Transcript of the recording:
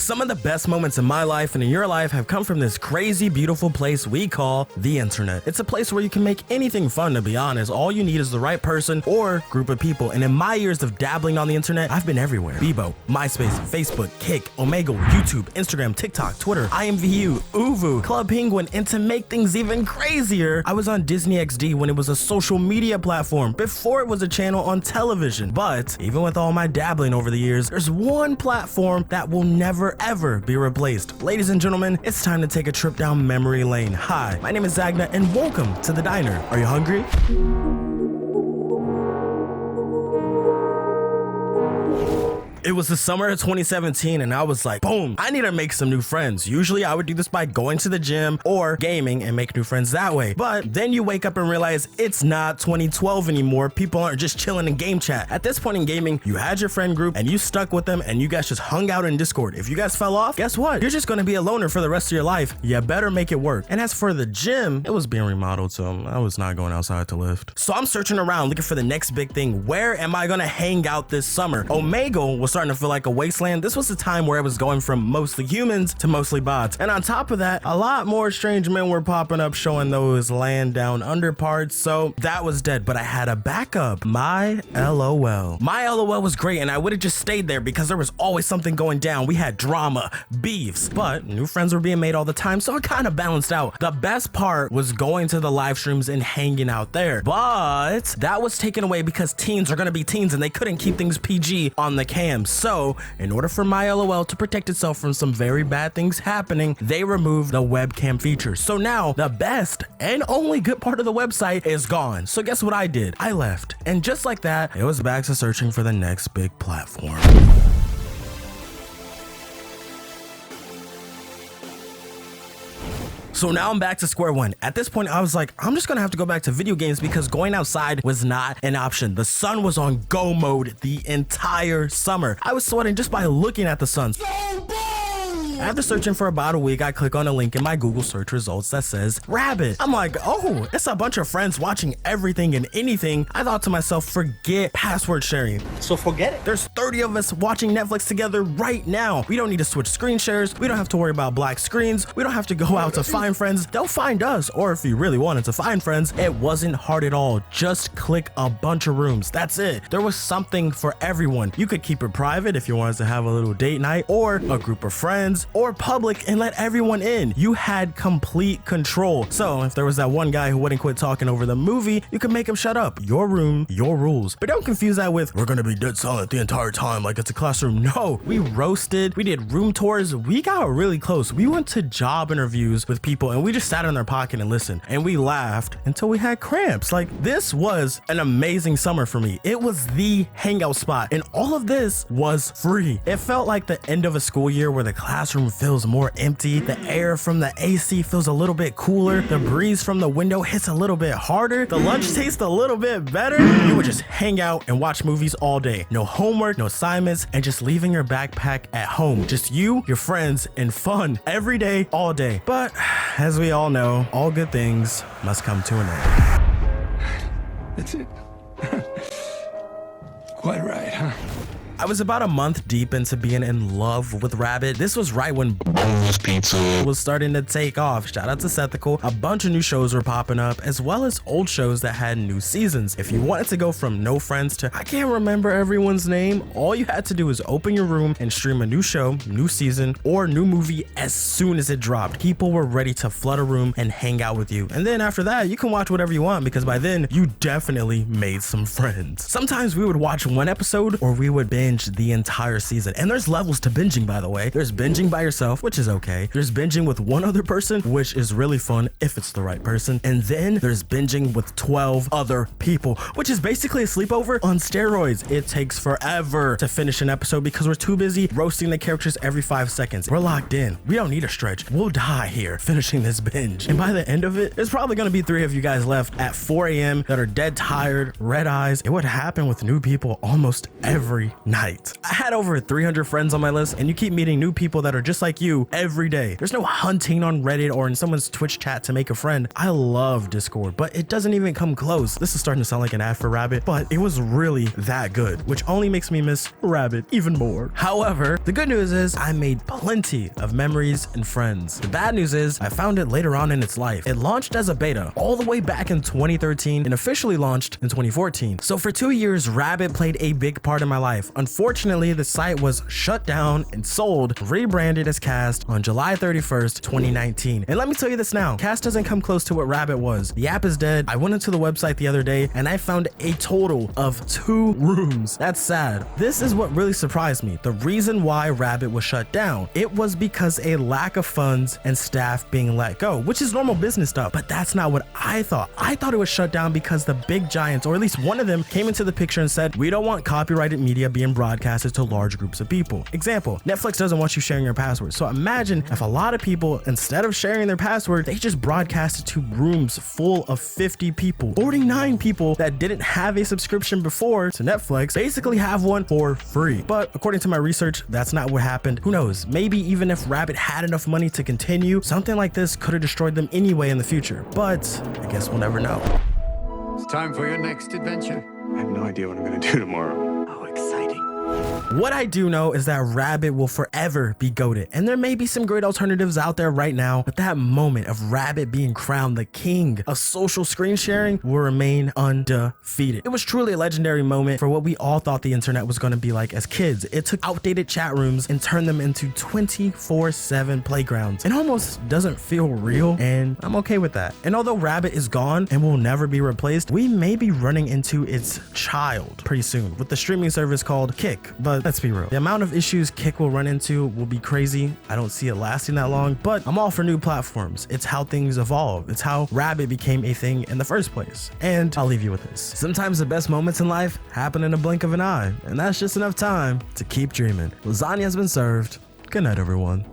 Some of the best moments in my life and in your life have come from this crazy, beautiful place we call the internet. It's a place where you can make anything fun, to be honest. All you need is the right person or group of people. And in my years of dabbling on the internet, I've been everywhere. Bebo, MySpace, Facebook, Kick, Omegle, YouTube, Instagram, TikTok, Twitter, IMVU, Uvu, Club Penguin, and to make things even crazier, I was on Disney XD when it was a social media platform before it was a channel on television. But even with all my dabbling over the years, there's one platform that will never ever be replaced. Ladies and gentlemen, it's time to take a trip down memory lane. Hi, my name is Zagna and welcome to the diner. Are you hungry? It was the summer of 2017 and I was like, boom, I need to make some new friends. Usually I would do this by going to the gym or gaming and make new friends that way. But then you wake up and realize it's not 2012 anymore. People aren't just chilling in game chat. At this point in gaming, you had your friend group and you stuck with them and you guys just hung out in Discord. If you guys fell off, guess what? You're just gonna be a loner for the rest of your life. You better make it work. And as for the gym, it was being remodeled, so I was not going outside to lift. So I'm searching around looking for the next big thing. Where am I gonna hang out this summer? Omegle was starting to feel like a wasteland. This was the time where it was going from mostly humans to mostly bots. And on top of that, a lot more strange men were popping up showing those land down under parts. So that was dead, but I had a backup. My LOL. My LOL was great and I would have just stayed there because there was always something going down. We had drama, beefs, but new friends were being made all the time. So it kind of balanced out. The best part was going to the live streams and hanging out there. But that was taken away because teens are going to be teens and they couldn't keep things PG on the cam. So in order for my LOL to protect itself from some very bad things happening, they removed the webcam feature. So now the best and only good part of the website is gone. So guess what I did? I left. And just like that, it was back to searching for the next big platform. So now I'm back to square one. At this point, I was like, I'm just gonna have to go back to video games because going outside was not an option. The sun was on go mode the entire summer. I was sweating just by looking at the sun. After searching for about a week, I click on a link in my Google search results that says Rabbit. I'm like, oh, it's a bunch of friends watching everything and anything. I thought to myself, forget password sharing. So forget it. There's 30 of us watching Netflix together right now. We don't need to switch screen shares. We don't have to worry about black screens. We don't have to go out to find friends. They'll find us. Or if you really wanted to find friends, it wasn't hard at all. Just click a bunch of rooms. That's it. There was something for everyone. You could keep it private if you wanted to have a little date night or a group of friends, or public and let everyone in. You had complete control. So if there was that one guy who wouldn't quit talking over the movie, you could make him shut up. Your room, your rules. But don't confuse that with, we're gonna be dead silent the entire time like it's a classroom. No, we roasted, we did room tours, we got really close. We went to job interviews with people and we just sat in their pocket and listened. And we laughed until we had cramps. Like, this was an amazing summer for me. It was the hangout spot and all of this was free. It felt like the end of a school year where the classroom feels more empty, the air from the AC feels a little bit cooler, the breeze from the window hits a little bit harder, the lunch tastes a little bit better. You would just hang out and watch movies all day. No homework, no assignments, and just leaving your backpack at home. Just you, your friends, and fun every day, all day. But as we all know, all good things must come to an end. That's it. Quite right, huh? I was about a month deep into being in love with Rabbit. This was right when Pizza was starting to take off. Shout out to Sethical. A bunch of new shows were popping up, as well as old shows that had new seasons. If you wanted to go from no friends to I can't remember everyone's name, all you had to do is open your room and stream a new show, new season, or new movie as soon as it dropped. People were ready to flood a room and hang out with you. And then after that, you can watch whatever you want because by then you definitely made some friends. Sometimes we would watch one episode or we would binge the entire season. And there's levels to binging, by the way. There's binging by yourself, which is okay. There's binging with one other person, which is really fun if it's the right person. And then there's binging with 12 other people, which is basically a sleepover on steroids. It takes forever to finish an episode because we're too busy roasting the characters every 5 seconds. We're locked in. We don't need a stretch. We'll die here finishing this binge. And by the end of it, there's probably going to be 3 of you guys left at 4 a.m. that are dead tired, red eyes. It would happen with new people almost every night. night. I had over 300 friends on my list, and you keep meeting new people that are just like you every day. There's no hunting on Reddit or in someone's Twitch chat to make a friend. I love Discord, but it doesn't even come close. This is starting to sound like an ad for Rabbit, but it was really that good, which only makes me miss Rabbit even more. However, the good news is I made plenty of memories and friends. The bad news is I found it later on in its life. It launched as a beta all the way back in 2013 and officially launched in 2014. So for 2 years, Rabbit played a big part in my life. Unfortunately, the site was shut down and sold, rebranded as Cast on July 31st, 2019. And let me tell you this now, Cast doesn't come close to what Rabbit was. The app is dead. I went into the website the other day and I found a total of 2 rooms. That's sad. This is what really surprised me. The reason why Rabbit was shut down, it was because a lack of funds and staff being let go, which is normal business stuff, but that's not what I thought. I thought it was shut down because the big giants, or at least one of them, came into the picture and said, we don't want copyrighted media being broadcasted to large groups of people. Example, Netflix doesn't want you sharing your password. So imagine if a lot of people, instead of sharing their password, they just broadcasted to rooms full of 50 people. 49 people that didn't have a subscription before to Netflix basically have one for free. But according to my research, that's not what happened. Who knows? Maybe even if Rabbit had enough money to continue, something like this could have destroyed them anyway in the future. But I guess we'll never know. It's time for your next adventure. I have no idea what I'm gonna do tomorrow. How exciting. What I do know is that Rabbit will forever be goated, and there may be some great alternatives out there right now, but that moment of Rabbit being crowned the king of social screen sharing will remain undefeated. It was truly a legendary moment for what we all thought the internet was going to be like as kids. It took outdated chat rooms and turned them into 24/7 playgrounds. It almost doesn't feel real, and I'm okay with that. And although Rabbit is gone and will never be replaced, we may be running into its child pretty soon with the streaming service called Kick. But let's be real, the amount of issues Kick will run into will be crazy. I don't see it lasting that long, but I'm all for new platforms. It's how things evolve. It's how Rabbit became a thing in the first place. And I'll leave you with this. Sometimes the best moments in life happen in a blink of an eye, and that's just enough time to keep dreaming. Lasagna has been served. Good night, everyone.